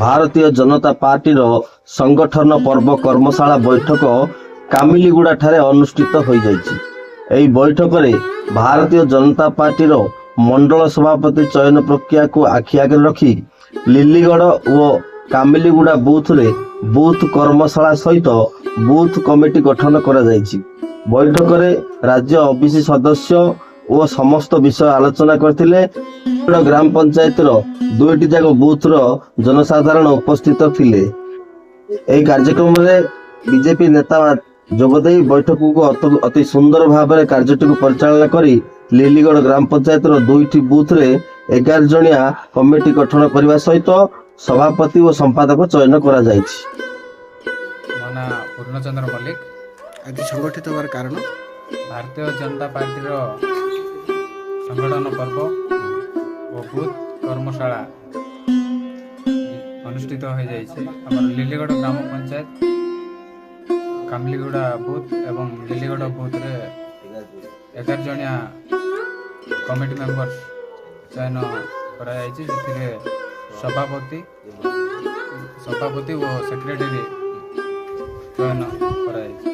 Bharatiya Janata party संगठन पर्व कर्मशाला बैठक कामिलीगुड़ा ठारे अनुष्ठित हो जाइछि। एही बैठक रे भारतीय जनता पार्टी मंडल सभापति चयन प्रक्रिया को आखि आगे रखी लिलीगढ़ और कामिलीगुड़ा बूथ रे बूथ कर्मशाला सहित बूथ कमिटी गठन करा जाइछि। बैठक रे राज्य ओबीसी सदस्य और समस्त विषय आलोचना करथिले। ग्राम पंचायत दुईटी जाक बूथ जनसाधारण उपस्थित थिले। एही कार्यक्रम रे बीजेपी नेता जोगदे बैठक को अति सुंदर भाव में कार्यटी को परिचालना करी लिलीगढ़ ग्राम पंचायत दुईटी बूथ रे 11 जणिया कमिटी गठन करने सहित सभापति और संपादक चयन करा जाइछि। मना पूर्णचंद्र मल्लिक। आज संगठित होवार कारण भारतीय जनता पार्टी संगठन पर्व और बूथ कर्मशाला अनुष्ठित हो जाइए। आम लिलीगढ़ ग्राम पंचायत कामलीगुड़ा बूथ एवं लिलीगढ़ बूथ रे 11 जणिया कमिटी मेंबर्स चयन करा जाइछि, जेथिरे सभापति और सेक्रेटरी चयन करा जाइछि।